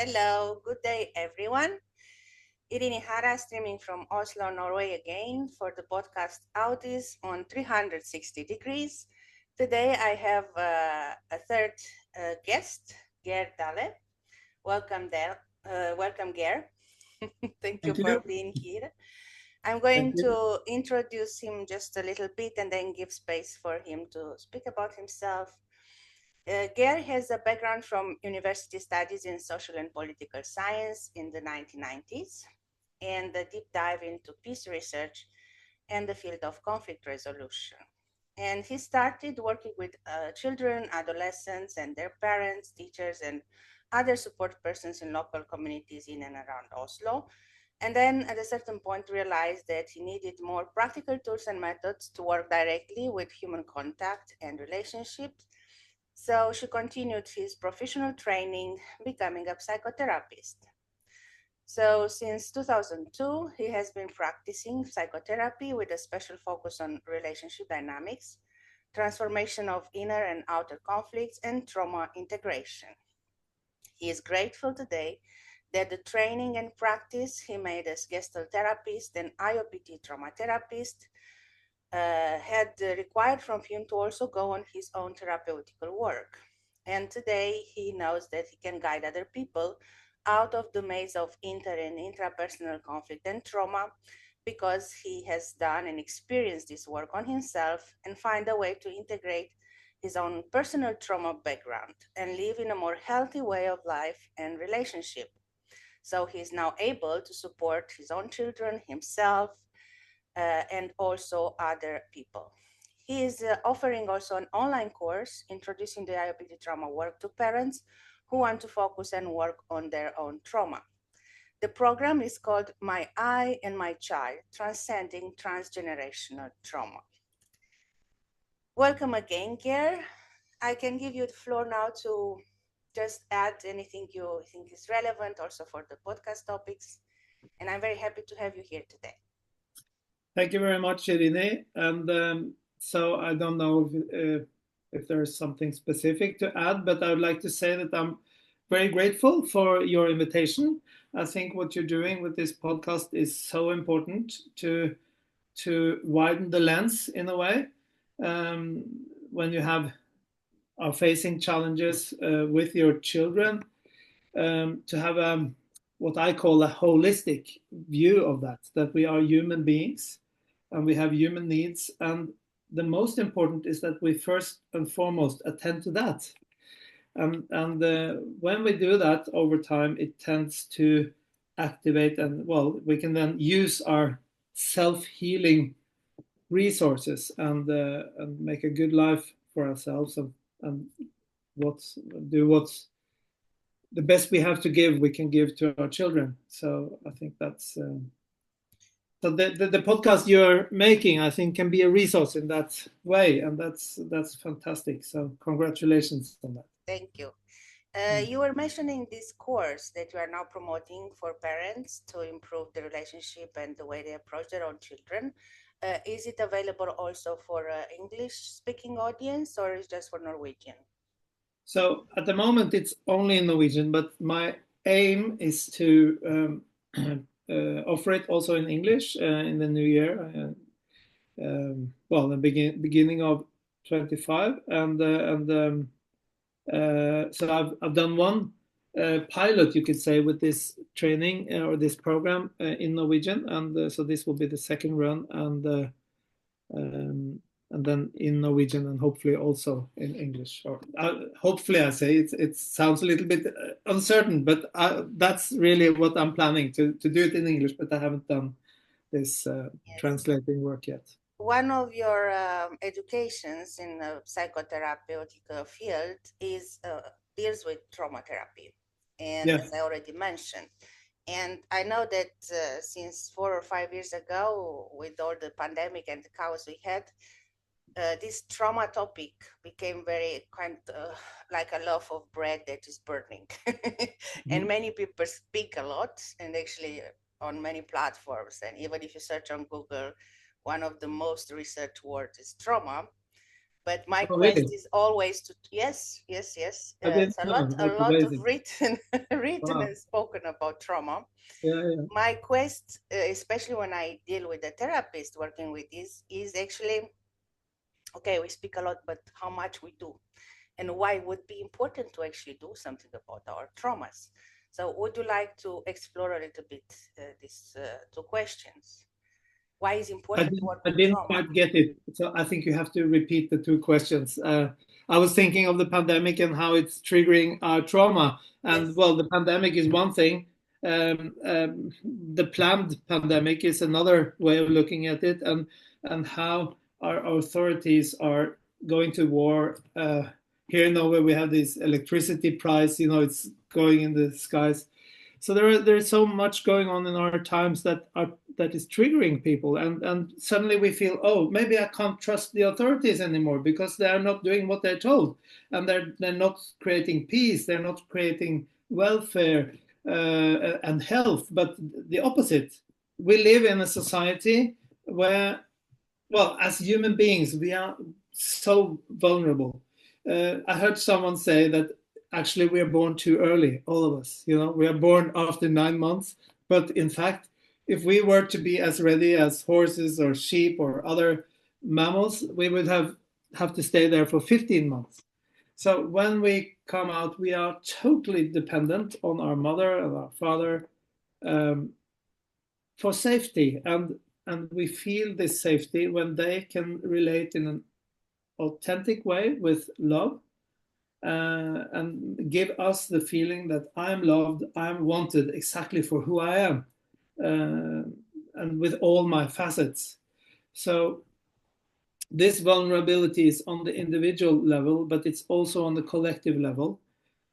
Hello, good day everyone. Irini Hara streaming from Oslo, Norway again for the podcast Autism on 360 degrees. Today I have a third guest, Geir Dale. Welcome, Dale. Welcome, Geir. Thank you Thank for you. being here. I'm Thank going you. to introduce him just a little bit and then give space for him to speak about himself. Geir has a background from university studies in social and political science in the 1990s and a deep dive into peace research and the field of conflict resolution. And he started working with children, adolescents, and their parents, teachers, and other support persons in local communities in and around Oslo. And then at a certain point realized that he needed more practical tools and methods to work directly with human contact and relationships. So she continued his professional training, becoming a psychotherapist. So since 2002, he has been practicing psychotherapy with a special focus on relationship dynamics, transformation of inner and outer conflicts, and trauma integration. He is grateful today that the training and practice he made as Gestalt therapist and IoPT trauma therapist had required from him to also go on his own therapeutical work. And today he knows that he can guide other people out of the maze of inter and intrapersonal conflict and trauma because he has done and experienced this work on himself and find a way to integrate his own personal trauma background and live in a more healthy way of life and relationship. So he's now able to support his own children, himself, and also other people. He is offering also an online course introducing the IoPT trauma work to parents who want to focus and work on their own trauma. The program is called My I and My Child, Transcending Transgenerational Trauma. Welcome again, Geir. I can give you the floor now to just add anything you think is relevant also for the podcast topics. And I'm very happy to have you here today. Thank you very much, Irini. And so I don't know if there's something specific to add, but I would like to say that I'm very grateful for your invitation. I think what you're doing with this podcast is so important to widen the lens in a way. Um, when you are facing challenges with your children, to have what I call a holistic view of that we are human beings and we have human needs. And the most important is that we first and foremost attend to that. And when we do that over time, it tends to activate and, well, we can then use our self-healing resources and make a good life for ourselves and what's the best we have to give, we can give to our children. So I think that's so the podcast you're making, I think, can be a resource in that way, and that's fantastic. So congratulations on that. Thank you. You were mentioning this course that you are now promoting for parents to improve the relationship and the way they approach their own children. Is it available also for English speaking audience or is just for Norwegian? So at the moment, it's only in Norwegian, but my aim is to offer it also in English in the new year. Well, the beginning of 25, and so I've done one pilot, you could say, with this training or this program in Norwegian, and so this will be the second run, and then in Norwegian and hopefully also in English. Or hopefully, I say it sounds a little bit uncertain, but that's really what I'm planning to do it in English. But I haven't done this Yes. translating work yet. One of your educations in the psychotherapeutic field is deals with trauma therapy, and Yeah. as I already mentioned, and I know that since 4 or 5 years ago, with all the pandemic and the chaos we had, this trauma topic became very kind like a loaf of bread that is burning, and Mhm. many people speak a lot, and actually on many platforms, and even if you search on Google, one of the most researched words is trauma. But my Oh, quest really? is always to, yes, yes, yes. I It's didn't know. a That's lot of amazing. written, written Wow. and spoken about trauma. Yeah, yeah. My quest, especially when I deal with a therapist working with this, is actually okay. We speak a lot, but how much we do, and why would be important to actually do something about our traumas. So, would you like to explore a little bit these two questions? Why is important to work I with didn't trauma? quite get it. So I think you have to repeat the two questions. I was thinking of the pandemic and how it's triggering our trauma. And Yes. well, the pandemic is one thing. The planned pandemic is another way of looking at it, and how our authorities are going to war. Here in Norway, we have this electricity price. It's going in the skies. So there's so much going on in our times that is triggering people, and suddenly we feel, oh, maybe I can't trust the authorities anymore because they are not doing what they're told, and they're not creating peace, they're not creating welfare and health, but the opposite. We live in a society where, well, as human beings, we are so vulnerable. I heard someone say that actually we are born too early, all of us. We are born after 9 months, but in fact, if we were to be as ready as horses or sheep or other mammals, we would have to stay there for 15 months. So when we come out, we are totally dependent on our mother and our father, um, for safety, and we feel this safety when they can relate in an authentic way with love, and give us the feeling that I'm loved, I'm wanted exactly for who I am, and with all my facets. So this vulnerability is on the individual level, but it's also on the collective level.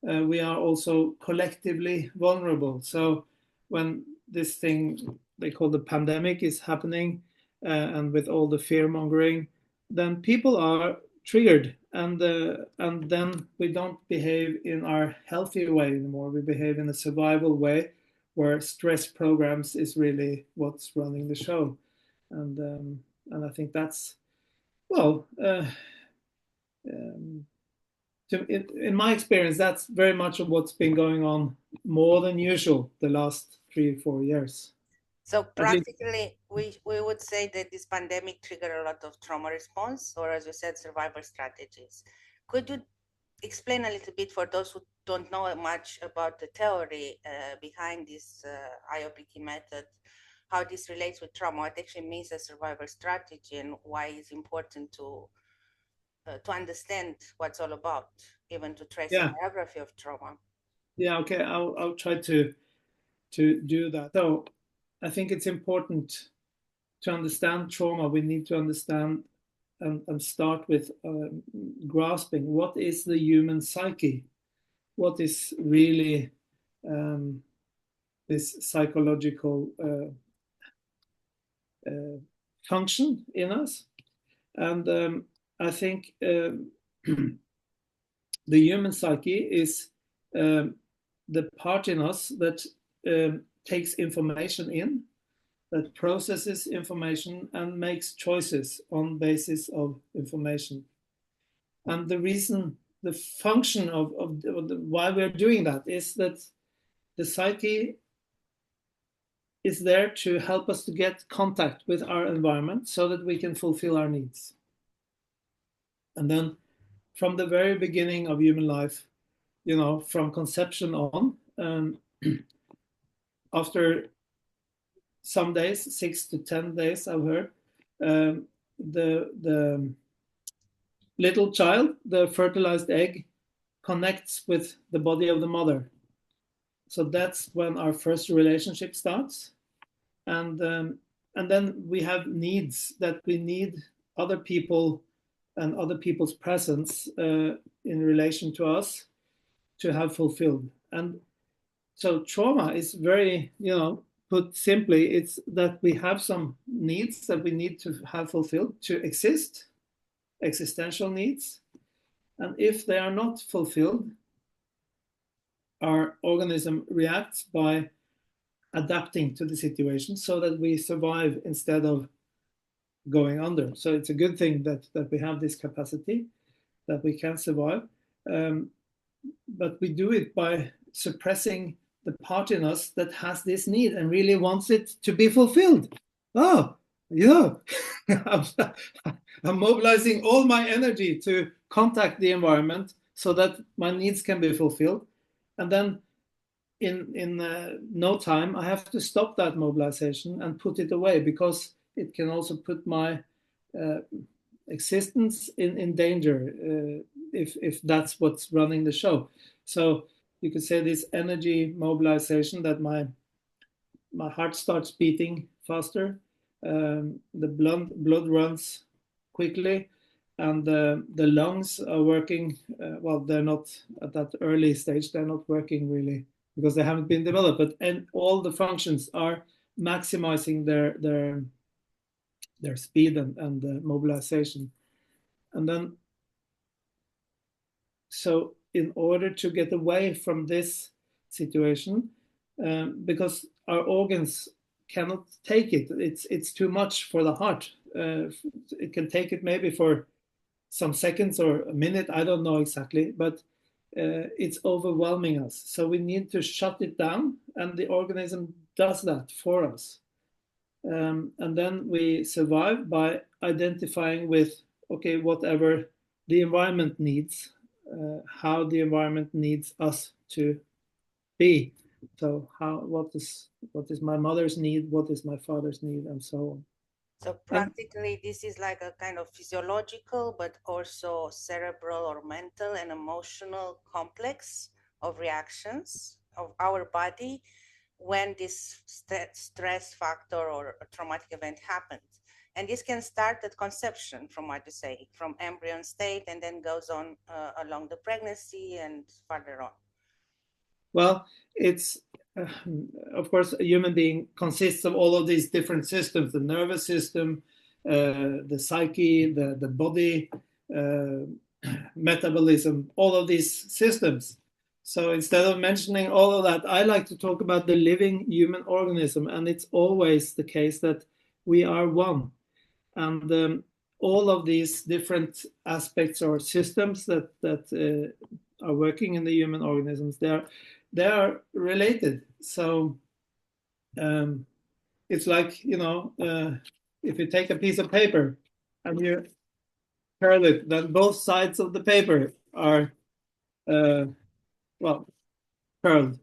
We are also collectively vulnerable. So when this thing they call the pandemic is happening, and with all the fear mongering, then people are triggered, and then we don't behave in our healthy way anymore. We behave in a survival way, where stress programs is really what's running the show, and I think that's, well. Um, in my experience, that's very much of what's been going on more than usual the last 3 or 4 years. So At least, practically, we would say that this pandemic triggered a lot of trauma response, or as you said, survival strategies. Could you explain a little bit for those who don't know much about the theory behind this IoPT method, how this relates with trauma, what actually means a survival strategy, and why it's important to understand what's all about, even to trace a yeah, biography of trauma. yeah, okay, I'll try to do that. So I think it's important to understand trauma. We need to understand and start with grasping what is the human psyche, what is really um, this psychological function in us. And I think the human psyche is um, the part in us that takes information in, that processes information and makes choices on basis of information. And the reason, the function of why we're doing that is that the psyche is there to help us to get contact with our environment so that we can fulfill our needs. And then from the very beginning of human life, from conception on, after some days, 6 to 10 days, I've heard, the little child, the fertilized egg, connects with the body of the mother. So that's when our first relationship starts, and then we have needs that we need other people and other people's presence in relation to us to have fulfilled. And so trauma is very, put simply, it's that we have some needs that we need to have fulfilled to exist, existential needs. And if they are not fulfilled, our organism reacts by adapting to the situation so that we survive instead of going under. So it's a good thing that we have this capacity, that we can survive. Um, but we do it by suppressing the part in us that has this need and really wants it to be fulfilled. Oh, you know, I'm mobilizing all my energy to contact the environment so that my needs can be fulfilled. And then in no time, I have to stop that mobilization and put it away, because it can also put my uh, existence in danger if that's what's running the show. So you could say this energy mobilization, that my heart starts beating faster, the blood runs quickly, and the lungs are working. Well, they're not at that early stage. They're not working really because they haven't been developed. But and all the functions are maximizing their speed and mobilization. And then, so in order to get away from this situation, because our organs cannot take it, it's too much for the heart. It can take it maybe for some seconds or a minute, I don't know exactly, but it's overwhelming us. So we need to shut it down, and the organism does that for us. And then we survive by identifying with, okay, whatever the environment needs, how the environment needs us to be. So what is my mother's need, what is my father's need, and so on. So And practically, this is like a kind of physiological, but also cerebral or mental and emotional complex of reactions of our body when this stress factor or a traumatic event happens. And this can start at conception, from what you say, from embryo state, and then goes on along the pregnancy and further on. well, it's of course, a human being consists of all of these different systems: the nervous system, the psyche, the body, uh, metabolism, all of these systems. So instead of mentioning all of that, I like to talk about the living human organism, and it's always the case that we are one. And all of these different aspects or systems that are working in the human organisms, they are related. So it's like, if you take a piece of paper and you curl it, then both sides of the paper are well curled.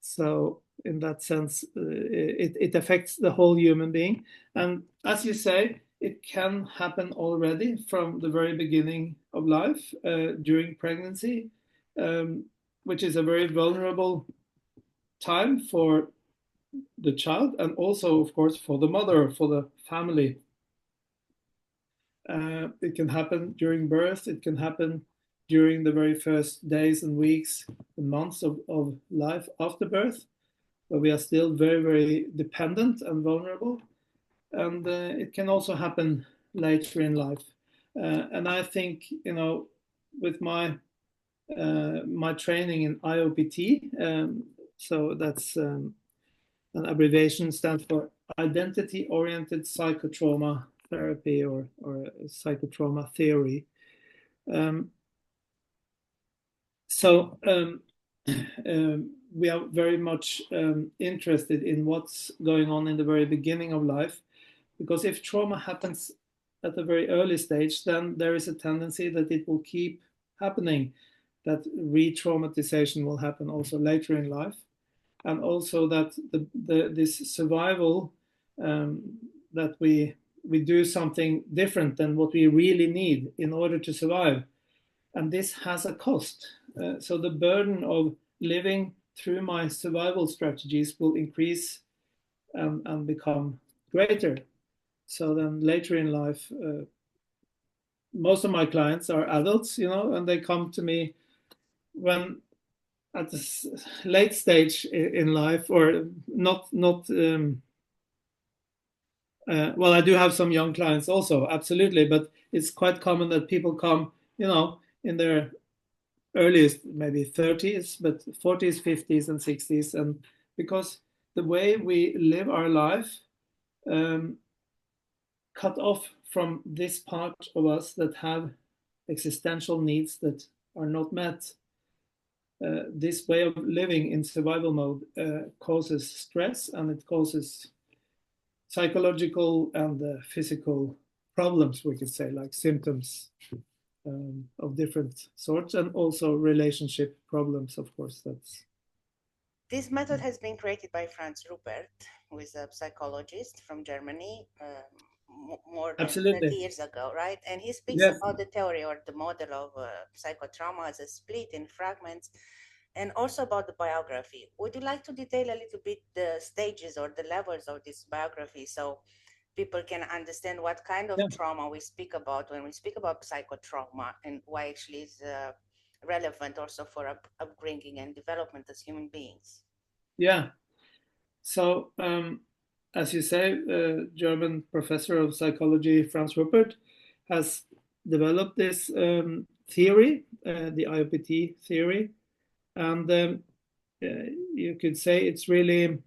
So in that sense, it affects the whole human being. And as you say, it can happen already from the very beginning of life, during pregnancy, um, which is a very vulnerable time for the child, and also, of course, for the mother, for the family. It can happen during birth. It can happen during the very first days and weeks and months of life after birth, where we are still very, very dependent and vulnerable. And it can also happen later in life. And I think, with my training in IoPT, so that's an abbreviation, stands for Identity Oriented Psychotrauma Therapy, or psychotrauma theory. Um, so we are very much interested in what's going on in the very beginning of life, because if trauma happens at a very early stage, then there is a tendency that it will keep happening, that re-traumatization will happen also later in life, and also that this survival, that we do something different than what we really need in order to survive, and this has a cost. So the burden of living through my survival strategies will increase and become greater. So then later in life, most of my clients are adults, and they come to me when at this late stage in life, or not. Well, I do have some young clients also, absolutely, but it's quite common that people come, in their earliest maybe 30s, but 40s, 50s, and 60s, and because the way we live our life, um, cut off from this part of us that have existential needs that are not met. This way of living in survival mode causes stress, and it causes psychological and physical problems, we could say, like symptoms of different sorts, and also relationship problems, of course. This method has been created by Franz Rupert, who is a psychologist from Germany, more than 30 Absolutely. years ago, right? And he speaks Yes. about the theory or the model of psychotrauma as a split in fragments, and also about the biography. Would you like to detail a little bit the stages or the levels of this biography so people can understand what kind of Yeah. trauma we speak about when we speak about psychotrauma, and why actually is relevant also for upbringing and development as human beings? Yeah. So, as you say, German professor of psychology Franz Rupert has developed this theory, the IoPT theory, and you could say it's really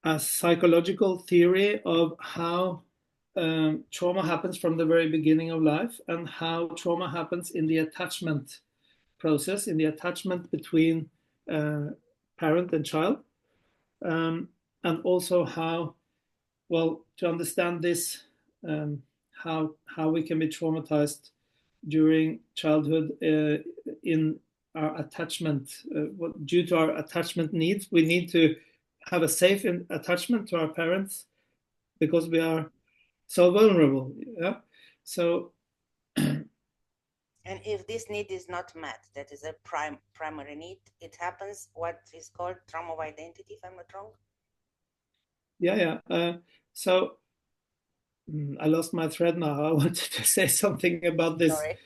a psychological theory of how trauma happens from the very beginning of life, and how trauma happens in the attachment process, in the attachment between parent and child, um, and also how, well, to understand this, how we can be traumatized during childhood in our attachment, due to our attachment needs. We need to have a safe attachment to our parents because we are so vulnerable. Yeah. So And if this need is not met, that is a primary need, it happens what is called trauma of identity, if I'm not wrong. yeah, yeah. So I lost my thread now. I wanted to say something about this. Sorry.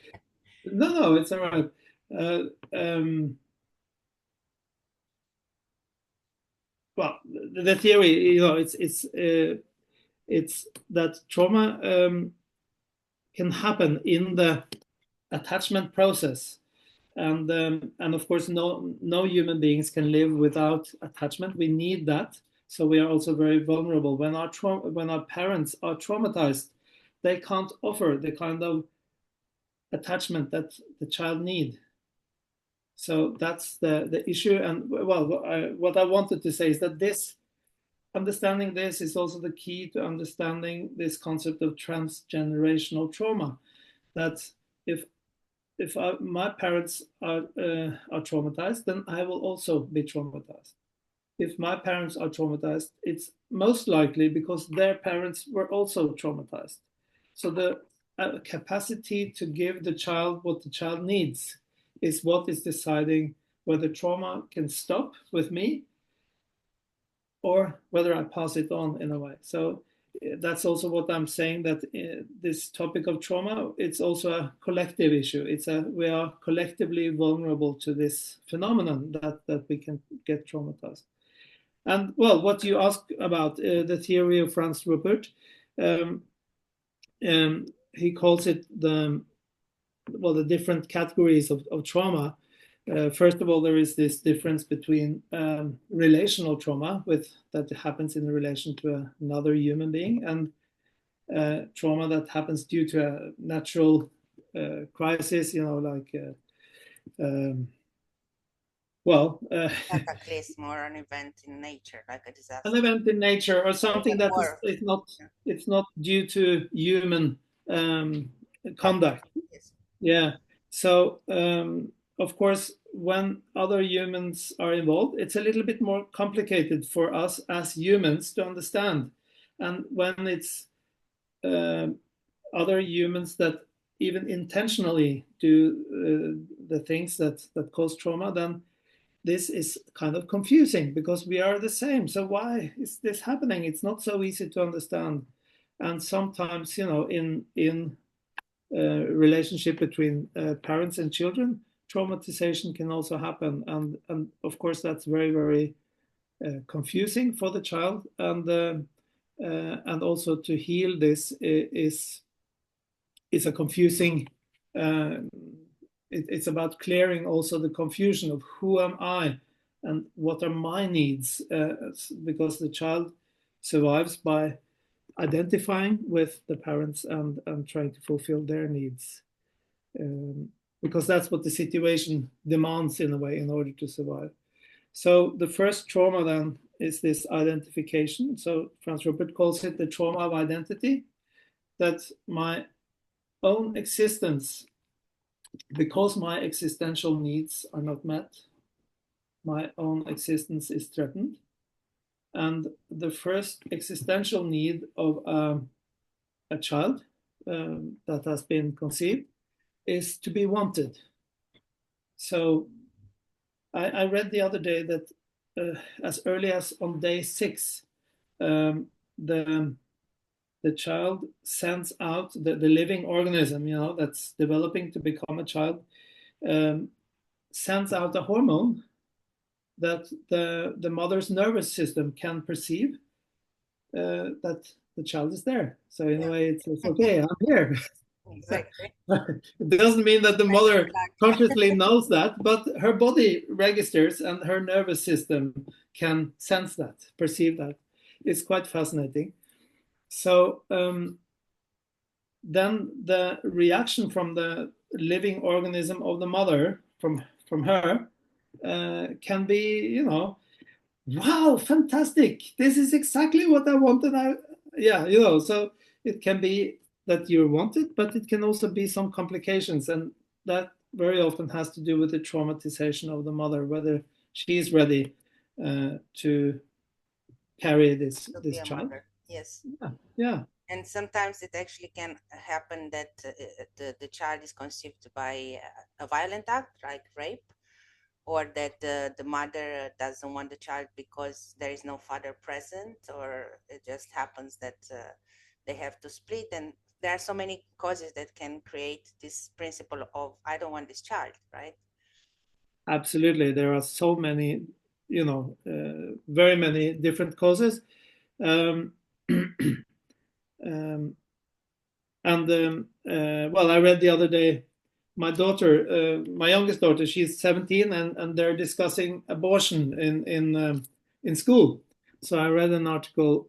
No, no, it's all right. Uh, um, well, the theory, it's that trauma can happen in the attachment process, and of course, no human beings can live without attachment. We need that, so we are also very vulnerable when our parents are traumatized. They can't offer the kind of attachment that the child need. So that's the issue. And well, what I wanted to say is that this understanding this is also the key to understanding this concept of transgenerational trauma. That if my parents are traumatized, then I will also be traumatized. If my parents are traumatized, it's most likely because their parents were also traumatized. So the capacity to give the child what the child needs is what is deciding whether trauma can stop with me or whether I pass it on in a way. So that's also what I'm saying, that this topic of trauma, it's also a collective issue. We are collectively vulnerable to this phenomenon that we can get traumatized. And well, what you asked about the theory of Franz Rupert, um, he calls it the different categories of trauma. First of all, there is this difference between relational trauma that happens in relation to another human being, and trauma that happens due to a natural crisis, like well, Cataclysm or an event in nature, like a an disaster, event in nature or or something even that war. Yeah. it's not due to human um, Action. conduct. Yes. Yeah. So of course, when other humans are involved, it's a little bit more complicated for us as humans to understand. And when it's other humans that even intentionally do the things that cause trauma, then this is kind of confusing because we are the same. So why is this happening? It's not so easy to understand. And sometimes, in relationship between parents and children, traumatization can also happen, and of course that's very, very confusing for the child, and also to heal this is a confusing. Uh, it's about clearing also the confusion of who am I and what are my needs, because the child survives by identifying with the parents and trying to fulfill their needs, because that's what the situation demands in a way in order to survive. So the first trauma then is this identification. So Franz Rupert calls it the trauma of identity, that my own existence, because my existential needs are not met, my own existence is threatened. And the first existential need of a child that has been conceived is to be wanted. So I read the other day that as early as on day 6, the child sends out the living organism, that's developing to become a child, sends out a hormone that the mother's nervous system can perceive that the child is there. So in a way, it's okay, I'm here. Exactly. It doesn't mean that the mother consciously knows that, but her body registers and her nervous system can sense that, perceive that. It's quite fascinating. So then the reaction from the living organism of the mother, from her, can be, wow, fantastic! This is exactly what I wanted. So it can be that you're wanted, but it can also be some complications, and that very often has to do with the traumatization of the mother, whether she is ready to carry this To be this a child. mother. Yes. Yeah. And sometimes it actually can happen that the child is conceived by a violent act, like rape, or that the mother doesn't want the child because there is no father present, or it just happens that they have to split. And there are so many causes that can create this principle of I don't want this child, right? Absolutely, there are so many, very many different causes. Um, um, well, I read the other day, my daughter, my youngest daughter, she's 17, and they're discussing abortion in school. So I read an article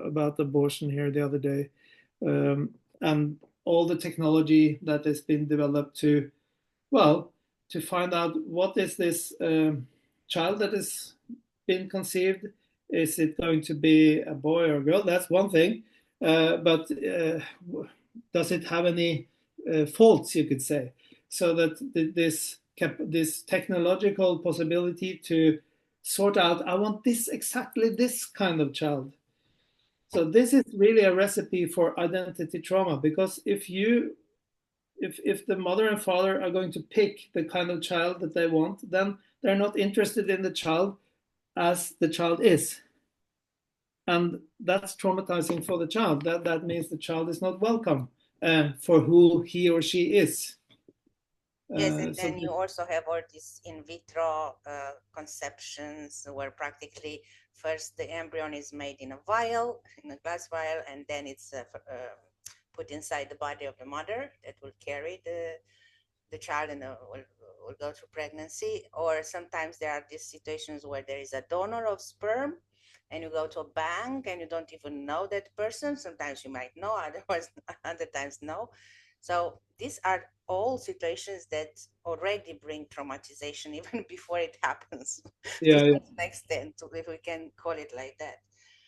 about abortion here the other day, and all the technology that has been developed well, to find out what is this child that is being conceived. Is it going to be a boy or a girl? That's one thing. But does it have any faults, you could say? So that this technological possibility to sort out, I want exactly this kind of child. So this is really a recipe for identity trauma, because if the mother and father are going to pick the kind of child that they want, then they're not interested in the child as the child is. And that's traumatizing for the child. That means the child is not welcome for who he or she is. Yes, and So then you also have all these in vitro conceptions where practically first the embryo is made in a vial, in a glass vial, and then it's put inside the body of the mother that will carry the child and will go through pregnancy. Or sometimes there are these situations where there is a donor of sperm and you go to a bank and you don't even know that person. Sometimes you might know, otherwise other times no. So these are all situations that already bring traumatization even before it happens to yeah, yeah, some extent, if we can call it like that.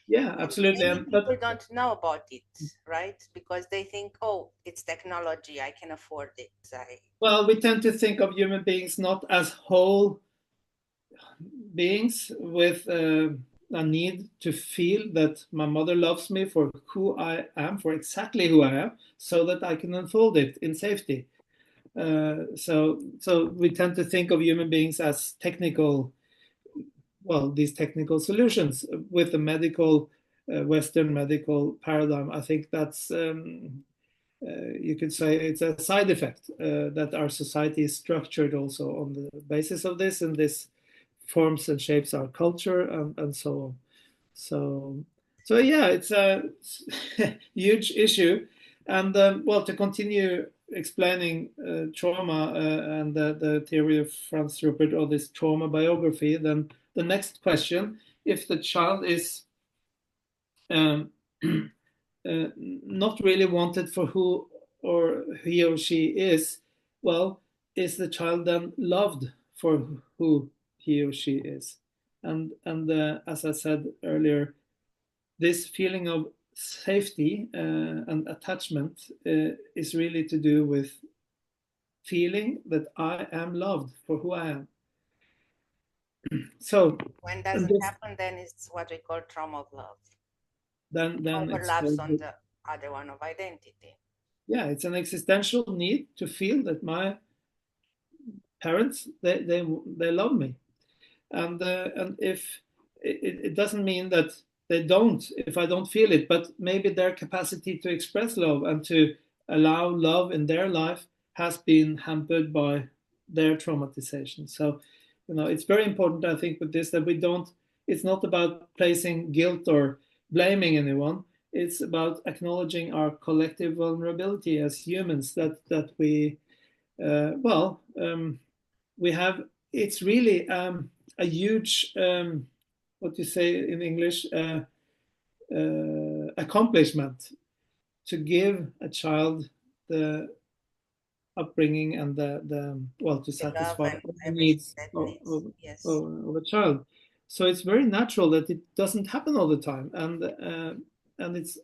yeah, And absolutely. many But people don't know about it, right? Because they think, oh, it's technology, I can afford it. well, we tend to think of human beings not as whole beings with a need to feel that my mother loves me for who I am, for exactly who I am, so that I can unfold it in safety. So we tend to think of human beings as technical, well, these technical solutions with the medical, Western medical paradigm. I think that's you could say it's a side effect that our society is structured also on the basis of this, and this forms and shapes our culture and so on. So yeah, it's a huge issue. And well, to continue explaining trauma and the theory of Franz Rupert, or this trauma biography, then the next question: if the child is um, not really wanted for who or he or she is, well, is the child then loved for who he or she is? And as I said earlier, this feeling of safety and attachment is really to do with feeling that I am loved for who I am. So, When and doesn't this, happen, then it's what we call trauma of love. then it's Overlaps called, on the other one of identity. yeah, it's an existential need to feel that my parents they love me, and if it doesn't mean that they don't if I don't feel it, but maybe their capacity to express love and to allow love in their life has been hampered by their traumatization. So, it's very important, I think, with this, that we don't. It's not about placing guilt or blaming anyone. It's about acknowledging our collective vulnerability as humans. That we well. We have it's really a huge what do you say in English, accomplishment to give a child the upbringing and the well, to The love satisfy and all the everything needs that of, needs. of, Yes. of a child. So it's very natural that it doesn't happen all the time, and it's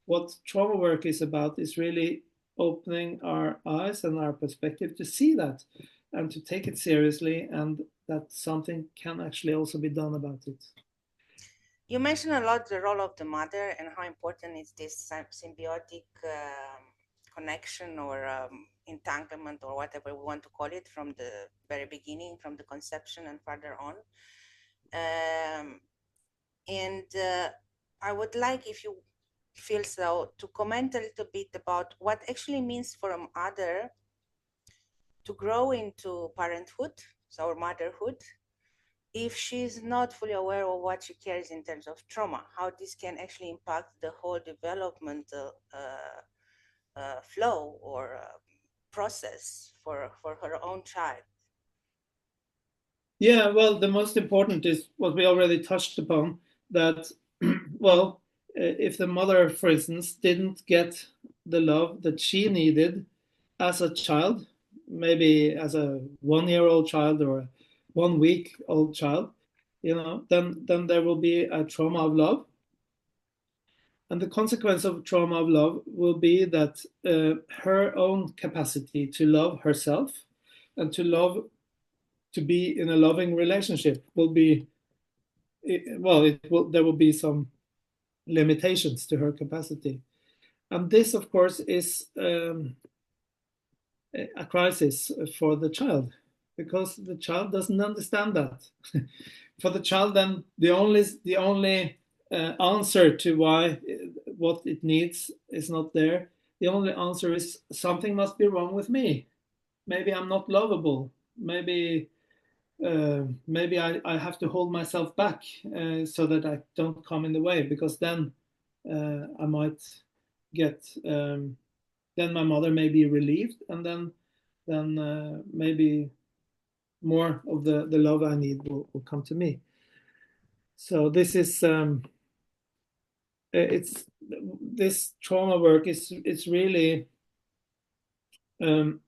what trauma work is about, is really opening our eyes and our perspective to see that and to take it seriously, and that something can actually also be done about it. You mentioned a lot the role of the mother and how important is this symbiotic connection or entanglement or whatever we want to call it from the very beginning, from the conception and further on. And I would like, if you feel so, to comment a little bit about what actually means for a mother to grow into parenthood, so or motherhood, if she's not fully aware of what she carries in terms of trauma, how this can actually impact the whole developmental flow or process for her own child. Yeah, well, the most important is what we already touched upon, that, well, if the mother, for instance, didn't get the love that she needed as a child, maybe as a 1 year old child or a 1 week old child, then there will be a trauma of love. And the consequence of trauma of love will be that her own capacity to love herself and to be in a loving relationship will be, well, there will be some limitations to her capacity. And this, of course, is a crisis for the child, because the child doesn't understand that. For the child, then the only answer to why what it needs is not there. The only answer is something must be wrong with me. Maybe I'm not lovable. Maybe I have to hold myself back so that I don't come in the way, because then I might get then my mother may be relieved, and then maybe more of the love I need will come to me. So this is it's this trauma work is it's really um,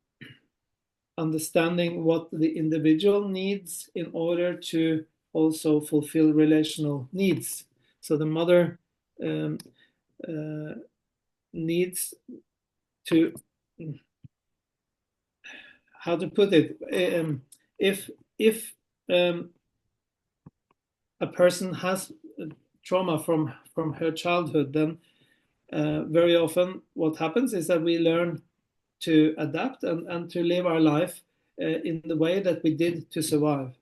understanding what the individual needs in order to also fulfill relational needs. So the mother um, uh, needs to, how to put it, if um, a person has trauma from her childhood, then very often what happens is that we learn to adapt and to live our life in the way that we did to survive.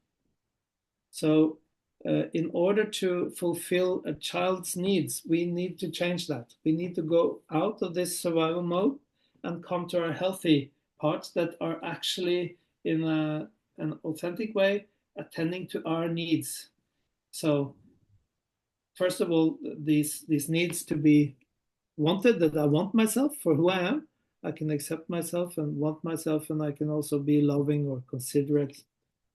So, in order to fulfill a child's needs, we need to change that. We need to go out of this survival mode and come to our healthy parts that are actually in an authentic way attending to our needs. So, first of all, these needs to be wanted, that I want myself for who I am. I can accept myself and want myself, and I can also be loving or considerate,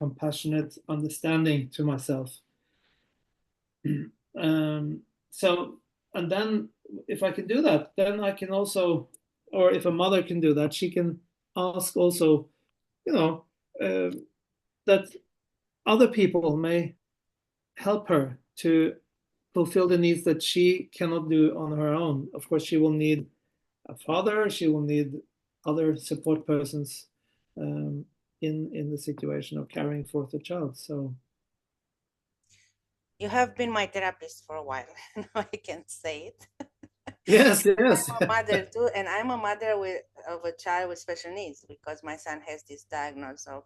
compassionate, understanding to myself. um, so, and then if I can do that, then I can also, or if a mother can do that, she can ask also, you know, uh, that other people may help her to fulfill the needs that she cannot do on her own. Of course, she will need a father, she will need other support persons in the situation of carrying forth a child. So You have been my therapist for a while. Now I can say it. yes, yes. I'm a mother too, and I'm a mother of a child with special needs because my son has this diagnosis of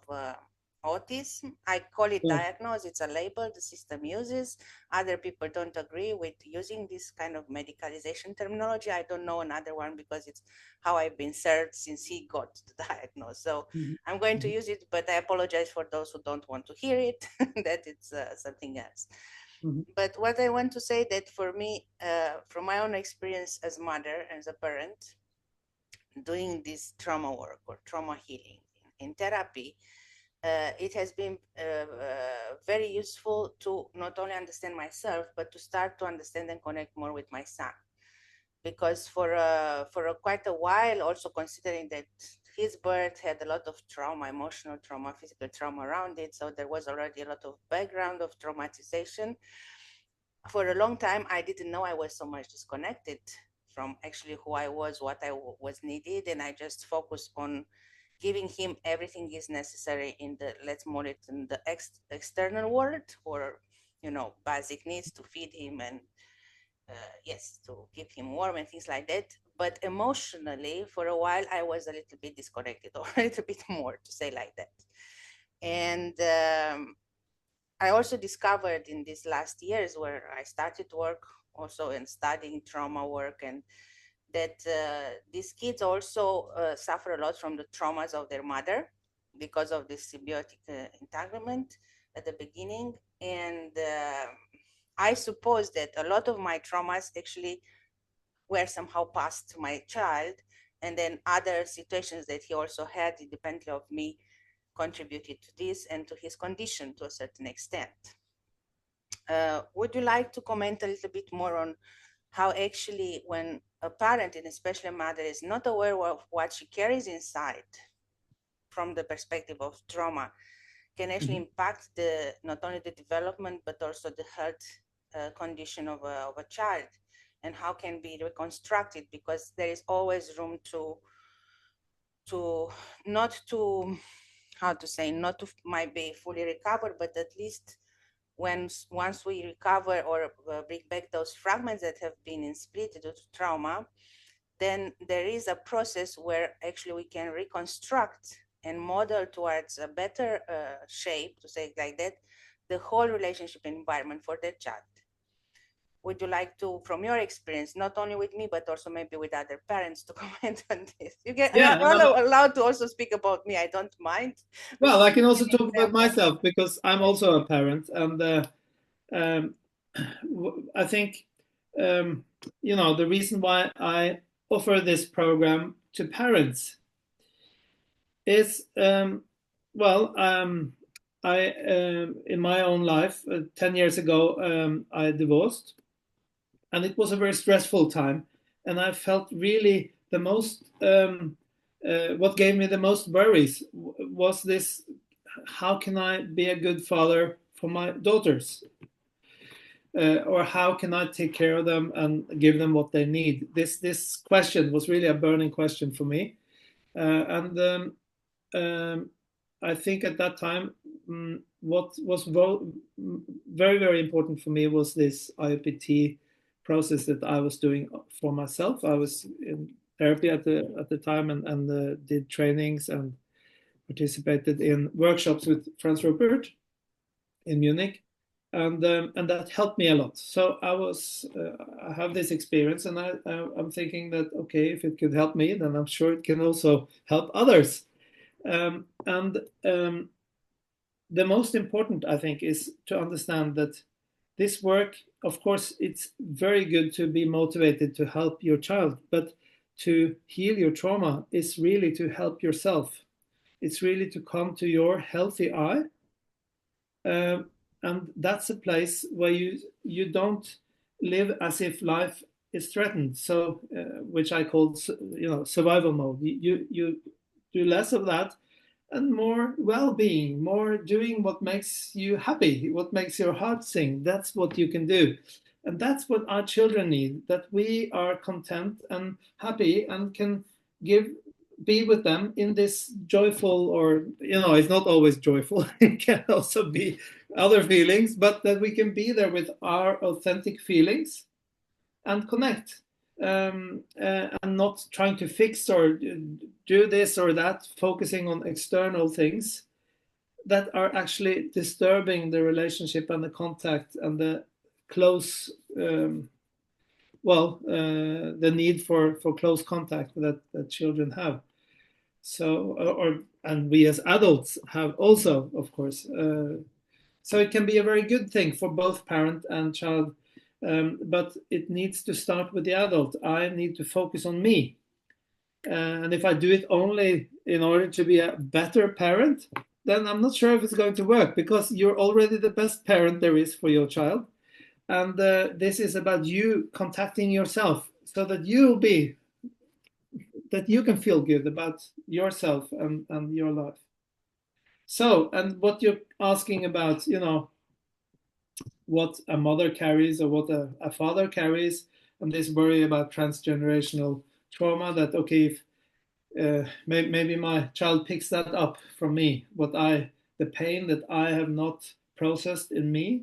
autism. I call it Yeah. diagnosis, it's a label the system uses. Other people don't agree with using this kind of medicalization terminology. I don't know another one because it's how I've been served since he got the diagnosis. So Mhm, I'm going to mhm, use it, but I apologize for those who don't want to hear it, that it's something else. mhm, But what I want to say that for me, from my own experience as mother, as a parent, doing this trauma work or trauma healing in therapy, it has been very useful to not only understand myself, but to start to understand and connect more with my son. Because for quite a while, also considering that his birth had a lot of trauma, emotional trauma, physical trauma around it, so there was already a lot of background of traumatization. For a long time, I didn't know I was so much disconnected from actually who I was, what was needed, and I just focused on giving him everything is necessary in the, let's call it, in the external world, or basic needs to feed him and yes, to keep him warm and things like that. But emotionally, for a while, I was a little bit disconnected, or a little bit more, to say like that. And I also discovered in these last years where I started work also in studying trauma work, and that these kids also suffer a lot from the traumas of their mother because of this symbiotic entanglement at the beginning. And I suppose that a lot of my traumas actually were somehow passed to my child, and then other situations that he also had independently of me contributed to this and to his condition to a certain extent. Would you like to comment a little bit more on how actually when a parent, and especially a mother, is not aware of what she carries inside from the perspective of trauma, can actually mhm. impact not only the development but also the health condition of a child, and how can be reconstructed, because there is always room to not to, how to say, not to might be fully recovered, but at least once we recover or bring back those fragments that have been in split due to trauma, then there is a process where actually we can reconstruct and model towards a better shape, to say it like that, the whole relationship environment for the child. Would you like to, from your experience, not only with me, but also maybe with other parents, to comment on this? You get, Yeah, you're all allowed to also speak about me. I don't mind. But well, I can also an talk about example. myself because I'm Yes. also a parent, and um, I think um, the reason why I offer this program to parents is well, I in my own life 10 years ago I divorced, and it was a very stressful time, and I felt really the most what gave me the most worries was this: how can I be a good father for my daughters, or how can I take care of them and give them what they need? This question was really a burning question for me, and um, I think at that time, what was very, very important for me was this IoPT process that I was doing for myself. I was in therapy at the time, and did trainings and participated in workshops with Franz Rupert in Munich, and that helped me a lot. So I have this experience, and I'm thinking that, okay, if it could help me, then I'm sure it can also help others. And the most important, I think, is to understand that this work, of course, it's very good to be motivated to help your child, but to heal your trauma is really to help yourself. It's really to come to your healthy I, um, and that's a place where you don't live as if life is threatened. So, which I call, survival mode. You do less of that and more well-being, more doing what makes you happy, what makes your heart sing. That's what you can do. And that's what our children need, that we are content and happy and can be with them in this joyful, or, it's not always joyful, it can also be other feelings, but that we can be there with our authentic feelings and connect, and not trying to fix or do this or that, focusing on external things that are actually disturbing the relationship and the contact and the close, the need for close contact that children have. So, and we as adults have also, of course. So it can be a very good thing for both parent and child, but it needs to start with the adult. I need to focus on me. And if I do it only in order to be a better parent, then I'm not sure if it's going to work, because you're already the best parent there is for your child. And this is about you contacting yourself so that you can feel good about yourself and your life. So, and what you're asking about, what a mother carries or what a father carries, and this worry about transgenerational trauma, that, okay, if maybe my child picks that up from me, the pain that I have not processed in me,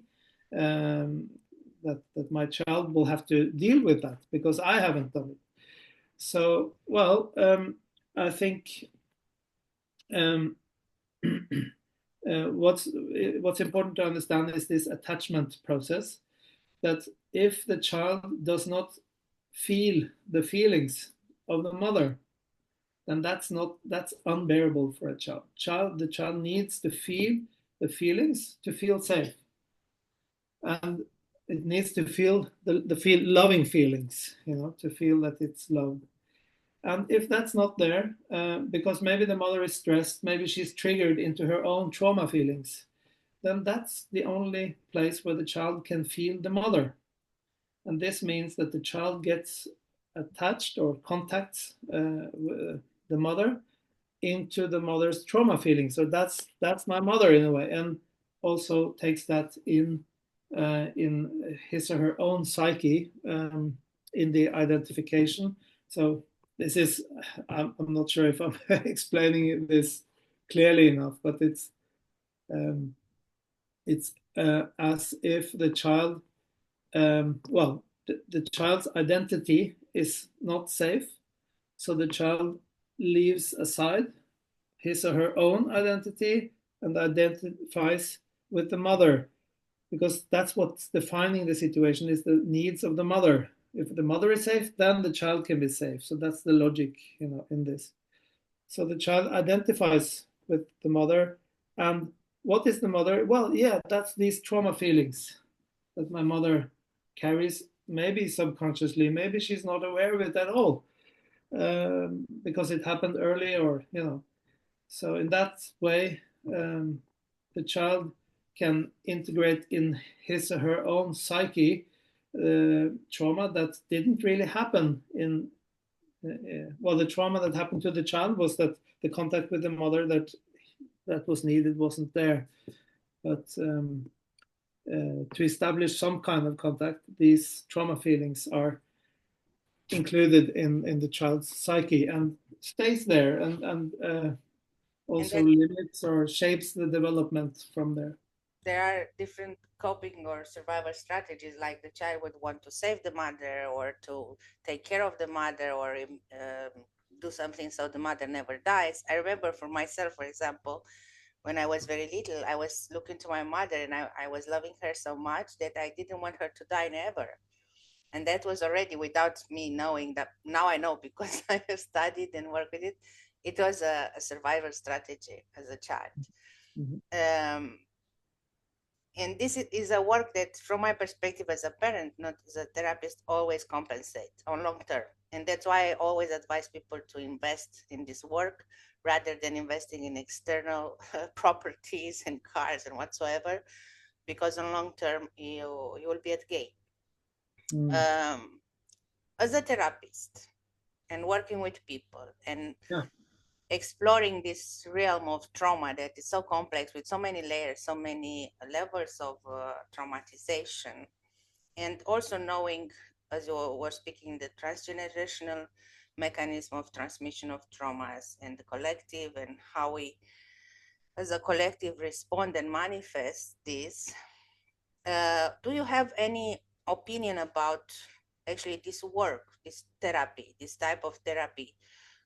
that my child will have to deal with that because I haven't done it. So, well, I think um, what's important to understand is this attachment process, that if the child does not feel the feelings of the mother, then that's unbearable for a child. The child needs to feel the feelings to feel safe, and it needs to feel the loving feelings, to feel that it's loved. And if that's not there, because maybe the mother is stressed, maybe she's triggered into her own trauma feelings, then that's the only place where the child can feel the mother. And this means that the child gets attached or contacts the mother into the mother's trauma feelings. So that's my mother in a way, and also takes that in his or her own psyche, in the identification. So this is, I'm not sure if I'm explaining this clearly enough, but it's as if the child, the child's identity is not safe, so the child leaves aside his or her own identity and identifies with the mother, because that's what's defining the situation, is the needs of the mother. If the mother is safe, then the child can be safe. So that's the logic, in this. So the child identifies with the mother. And what is the mother? Well, yeah, that's these trauma feelings that my mother carries, maybe subconsciously, maybe she's not aware of it at all, because it happened early, or, So in that way, the child can integrate in his or her own psyche trauma that didn't really happen in. The trauma that happened to the child was that the contact with the mother that was needed wasn't there. But to establish some kind of contact, these trauma feelings are included in the child's psyche and stays there, and And also that limits or shapes the development from there. there are different coping or survival strategies, like the child would want to save the mother or to take care of the mother, or do something so the mother never dies. I remember for myself, for example, when I was very little, I was looking to my mother, and I was loving her so much that I didn't want her to die never. And that was already without me knowing that. Now I know because I have studied and worked with it. It was a survival strategy as a child. Mhm. Um, and this is a work that, from my perspective as a parent, not as a therapist, always compensate on long term. And that's why I always advise people to invest in this work rather than investing in external properties and cars and whatsoever, because on long term you will be at gain. Mm. Um, as a therapist and working with people and Yeah. exploring this realm of trauma that is so complex with so many layers, so many levels of traumatization, and also knowing, as you were speaking, the transgenerational mechanism of transmission of traumas and the collective, and how we as a collective respond and manifest this. Do you have any opinion about actually this work, this therapy, this type of therapy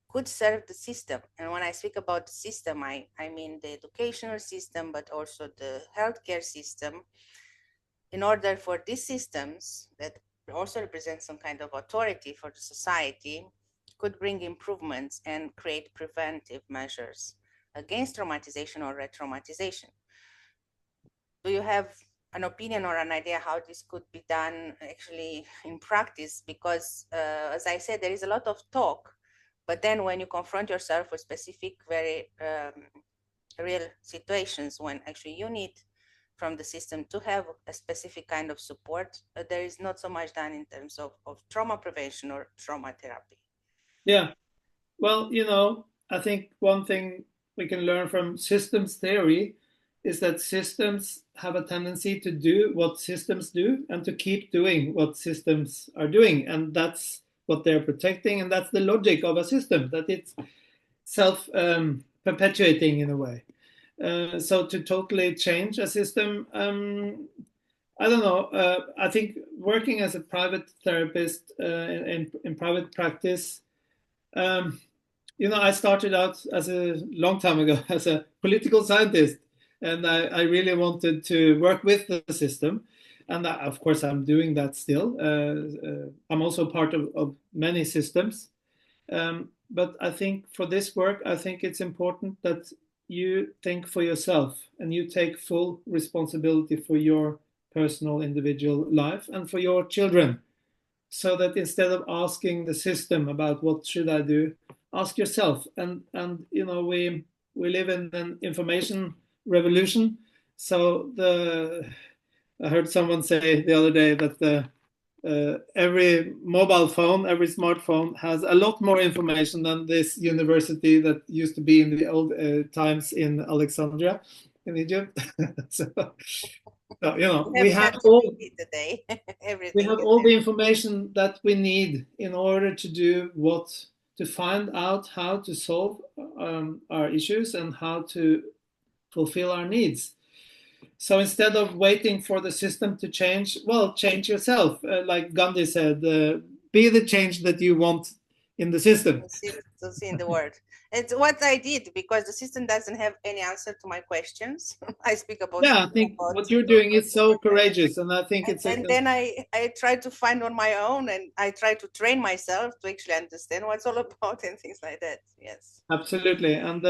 could serve the system? And when I speak about the system, I mean the educational system, but also the healthcare system, in order for these systems that also represent some kind of authority for the society could bring improvements and create preventive measures against traumatization or re-traumatization. Do you have an opinion or an idea how this could be done actually in practice? Because as I said, there is a lot of talk, but then when you confront yourself with specific, very real situations when actually you need from the system to have a specific kind of support, there is not so much done in terms of trauma prevention or trauma therapy. Yeah. Well, I think one thing we can learn from systems theory is that systems have a tendency to do what systems do and to keep doing what systems are doing. And that's what they're protecting. And that's the logic of a system, that it's self perpetuating in a way. So to totally change a system, I don't know. I think working as a private therapist in private practice, um, I started out as a long time ago as a political scientist, and I really wanted to work with the system. And of course, I'm doing that still. I'm also part of many systems. But I think for this work, I think it's important that you think for yourself and you take full responsibility for your personal individual life and for your children, so that instead of asking the system about what should I do, ask yourself. And we live in an information revolution. So I heard someone say the other day that every mobile phone, every smartphone has a lot more information than this university that used to be in the old times in Alexandria in Egypt. so, We we have have all ChatGPT today. we Everything have is all there. the information that we need in order to find out how to solve our issues and how to fulfill our needs. So instead of waiting for the system to change, well, change yourself. Like Gandhi said, be the change that you want in the system. To see in the world. It's what I did because the system doesn't have any answer to my questions. I speak about Yeah, I think about what you're doing is so that. courageous, and I think it's And then I try to find on my own, and I try to train myself to actually understand what it's all about and things like that. Yes. absolutely, and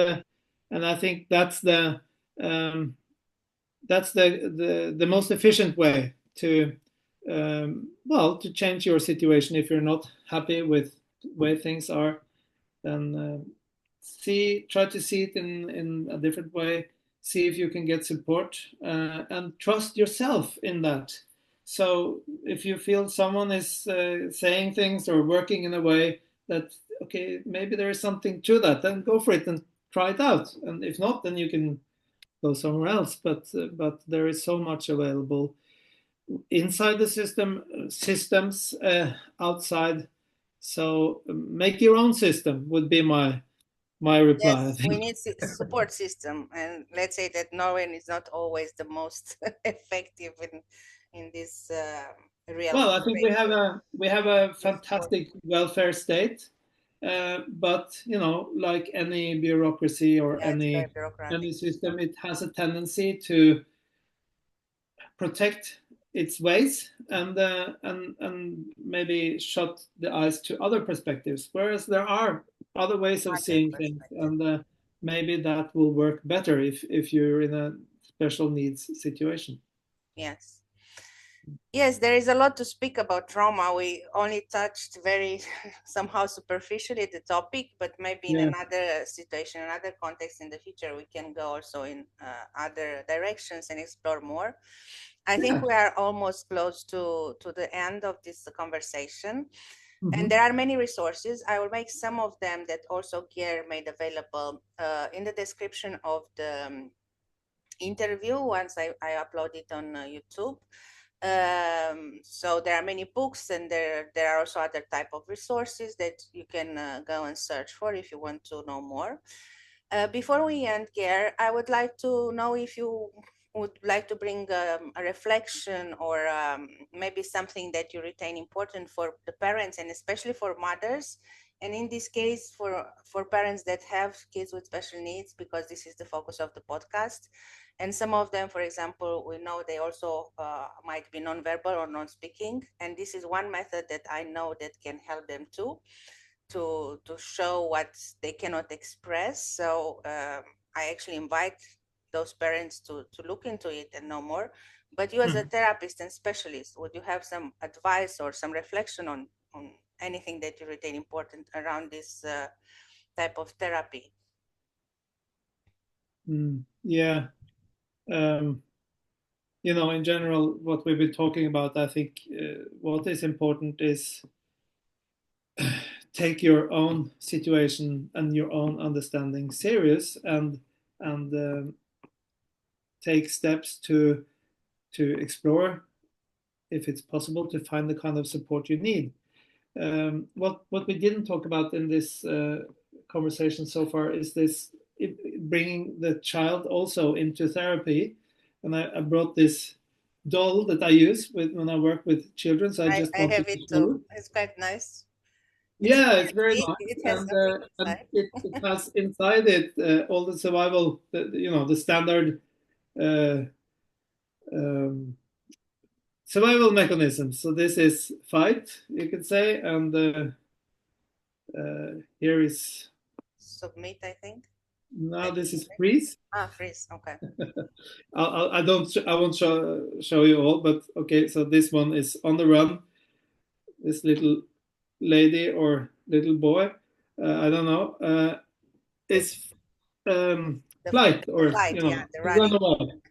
I think um, that's the most efficient way to to change your situation. If you're not happy with the way things are, then try to see it in a different way. See if you can get support, and trust yourself in that. So if you feel someone is saying things or working in a way that, okay, maybe there is something to that, then go for it and try it out. And if not, then you can go somewhere else. But there is so much available inside the systems outside. So make your own system would be my reply, I Yes, we think. need support system, and let's say that Norway is not always the most effective in this realm Well, of I think creating we have a this support. fantastic welfare state, but like any bureaucracy or Yeah, it's very bureaucratic. any system, it has a tendency to protect its ways and maybe shut the eyes to other perspectives. Whereas there are other ways of Other seeing things, perspective. and maybe that will work better if you're in a special needs situation. Yes. Yes, there is a lot to speak about trauma. We only touched very somehow superficially the topic, but maybe in Yeah, another situation, another context in the future, we can go also in other directions and explore more. I think yeah, we are almost close to the end of this conversation. And Mm-hmm. there are many resources. I will make some of them that also Geir made available in the description of the interview once I upload it on YouTube. So there are many books, and there are also other type of resources that you can go and search for if you want to know more. Before we end, Geir, I would like to know if you would like to bring a reflection or maybe something that you retain important for the parents and especially for mothers. And in this case, for parents that have kids with special needs, because this is the focus of the podcast. And some of them, for example, we know they also might be nonverbal or non-speaking. And this is one method that I know that can help them too to show what they cannot express. So I actually invite those parents to look into it and know more. But you, as a Mm. therapist and specialist, would you have some advice or some reflection on anything that you retain important around this type of therapy? Mm. Yeah. Um, in general, what we've been talking about, I think what is important is take your own situation and your own understanding serious, and take steps to explore if it's possible to find the kind of support you need. What we didn't talk about in this conversation so far is this bringing the child also into therapy, and I brought this doll that I use when I work with children. So I just I wanted have to it show too. you. It's quite nice. It's Yeah, it's very very big. nice, It has and everything and inside. it has inside it all the survival, the standard uh, um, survival mechanisms. So this is fight, you could say, and here is Submit, I think. now Like this is submit. freeze. Ah, freeze. Okay. I don't I won't show you all, but okay. So this one is on the run. This little lady or little boy, I don't know, It's is the flight, the or flight. Yeah, the run running. away.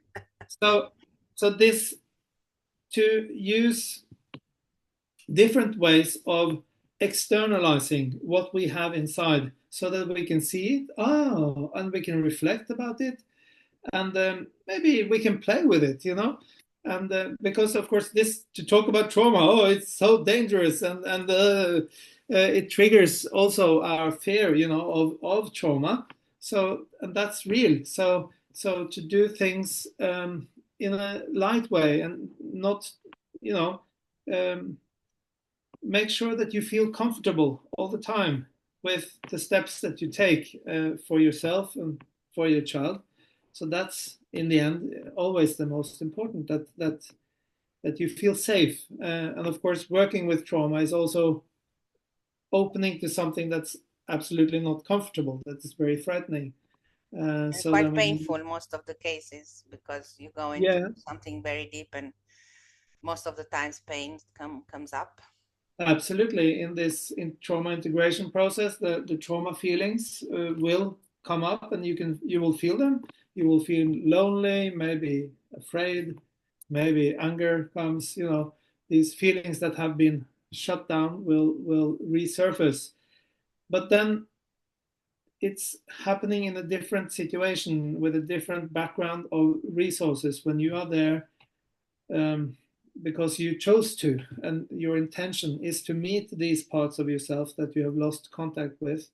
So this, to use different ways of externalizing what we have inside so that we can see it, and we can reflect about it, and maybe we can play with it, and because of course this, to talk about trauma, it's so dangerous, and it triggers also our fear, of trauma. So, and that's real. So to do things in a light way, and not, you know um, make sure that you feel comfortable all the time with the steps that you take for yourself and for your child. So that's in the end always the most important, that you feel safe. And of course, working with trauma is also opening to something that's absolutely not comfortable, that is very frightening. And So quite then we, painful most of the cases because you go into yeah, something very deep and most of the times pain comes up. absolutely. In this trauma integration process, the trauma feelings will come up, and you will feel them. You will feel lonely, maybe afraid, maybe anger comes. These feelings that have been shut down will resurface. But then it's happening in a different situation with a different background of resources when you are there, um, because you chose to, and your intention is to meet these parts of yourself that you have lost contact with,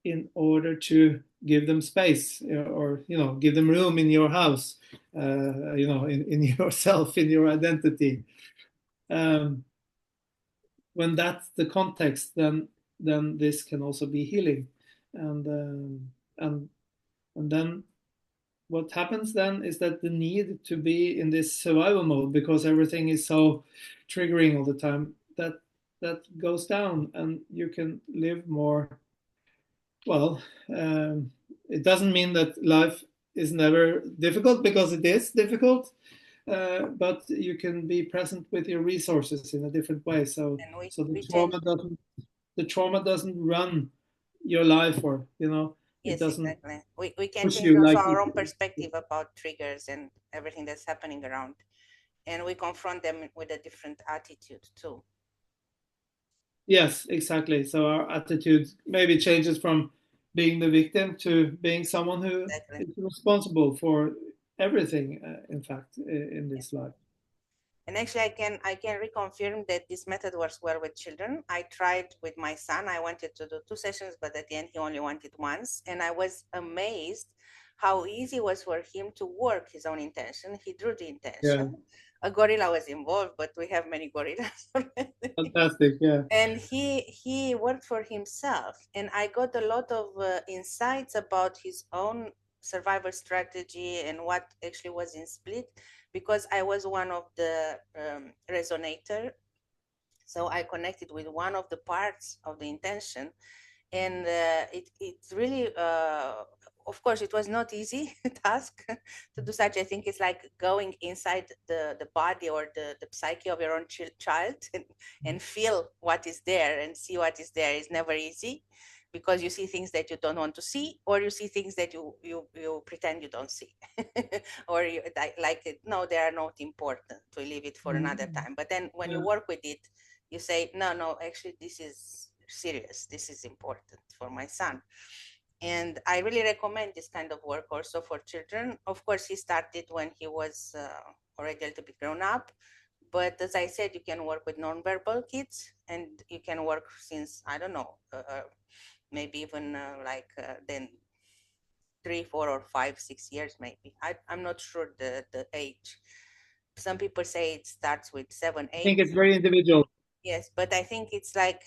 in order to give them space, or give them room in your house, in yourself, in your identity. um, when that's the context, then this can also be healing, and and and then what happens then is that the need to be in this survival mode, because everything is so triggering all the time, that goes down, and you can live more well. It doesn't mean that life is never difficult, because it is difficult, but you can be present with your resources in a different way. So And we, so we tend, the trauma doesn't run your life, or it yes, doesn't exactly. We can push change you also like our it. own perspective about triggers and everything that's happening around. And we confront them with a different attitude too. Yes, exactly. So our attitude maybe changes from being the victim to being someone who Exactly. is responsible for everything, in fact, in Yeah. this life. And actually, I can reconfirm that this method works well with children. I tried with my son. I wanted to do 2 sessions, but at the end, he only wanted once, and I was amazed how easy it was for him to work his own intention. He drew the Yeah, intention. A gorilla was involved, but we have many gorillas already. fantastic. Yeah. And he worked for himself, and I got a lot of insights about his own survival strategy and what actually was in split, because I was one of the resonator. So I connected with one of the parts of the intention, and it really of course it was not easy task to do such. I think it's like going inside the body or the psyche of your own child, and feel what is there and see what is there is never easy, because you see things that you don't want to see, or you see things that you pretend you don't see or you like it, no, they are not important, to leave it for another Mhm. time. But then when you Yeah. work with it, you say, no, no, actually this is serious, this is important for my son. And I really recommend this kind of work also for children. Of course, he started when he was already a little bit grown up, but as I said, you can work with nonverbal kids, and you can work since, I don't know, maybe even then 3, 4, or 5, 6 years, maybe. I'm not sure the age. Some people say it starts with seven, I think eight. it's very individual. Yes, but I think it's like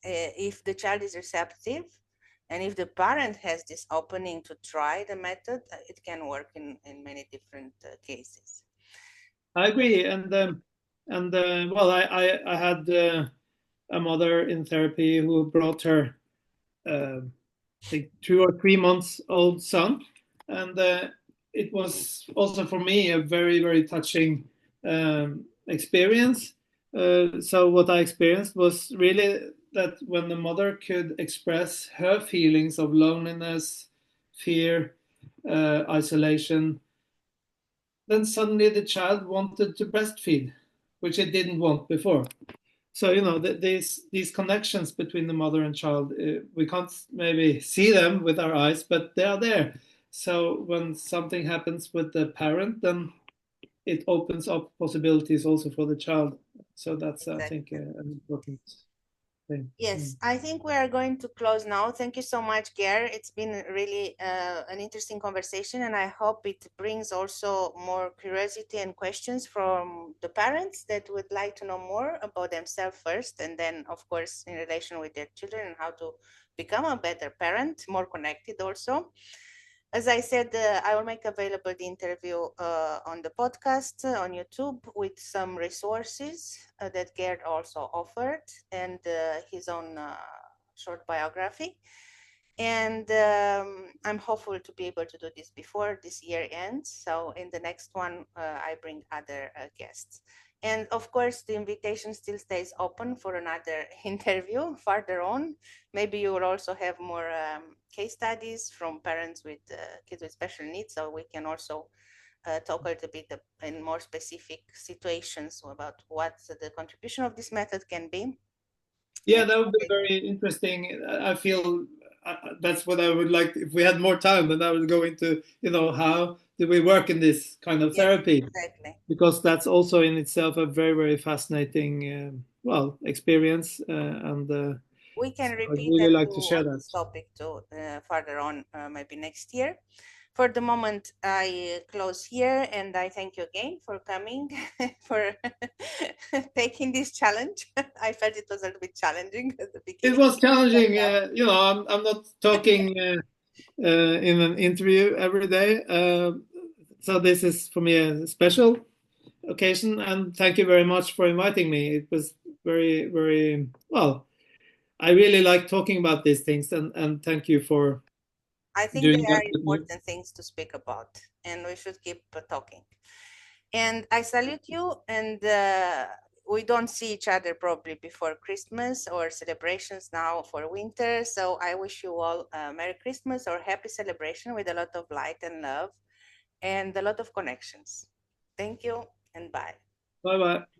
if the child is receptive, and if the parent has this opening to try the method, it can work in many different cases. I agree, and well, I had a mother in therapy who brought her, I think, 2 or 3 months old son, and it was also for me a very very touching experience. So what I experienced was really that when the mother could express her feelings of loneliness, fear, isolation, then suddenly the child wanted to breastfeed, which it didn't want before. So these connections between the mother and child, we can't maybe see them with our eyes, but they are there. So when something happens with the parent, then it opens up possibilities also for the child. So that's, I think, Exactly. an important thing. Mm. Yes, I think we are going to close now. Thank you so much, Geir. It's been really an interesting conversation, and I hope it brings also more curiosity and questions from the parents that would like to know more about themselves first, and then, of course, in relation with their children and how to become a better parent, more connected also. As I said, I will make available the interview on the podcast on YouTube with some resources that Gerd also offered, and his own short biography. And I'm hopeful to be able to do this before this year ends. So in the next one, I bring other guests. And of course, the invitation still stays open for another interview further on. Maybe you will also have more case studies from parents with kids with special needs, so we can also talk a little bit in more specific situations about what the contribution of this method can be. Yeah, And that would be very interesting. I feel that's what I would like. If we had more time, then I would go into, how do we work in this kind of yes, therapy? exactly. Because that's also in itself a very, very fascinating, well, experience. And We can so I'd repeat really and like do to share on that. this topic too further on, maybe next year. For the moment, I close here, and I thank you again for coming, for taking this challenge. I felt it was a little bit challenging at the It beginning. was But challenging. now, I'm not talking in an interview every day. So this is for me a special occasion, and thank you very much for inviting me. It was very, very well. I really like talking about these things, and thank you for I think they doing are that with me. important things to speak about, and we should keep talking. And I salute you. And we don't see each other probably before Christmas or celebrations now for winter. So I wish you all a Merry Christmas or happy celebration with a lot of light and love and a lot of connections. Thank you and bye. Bye bye.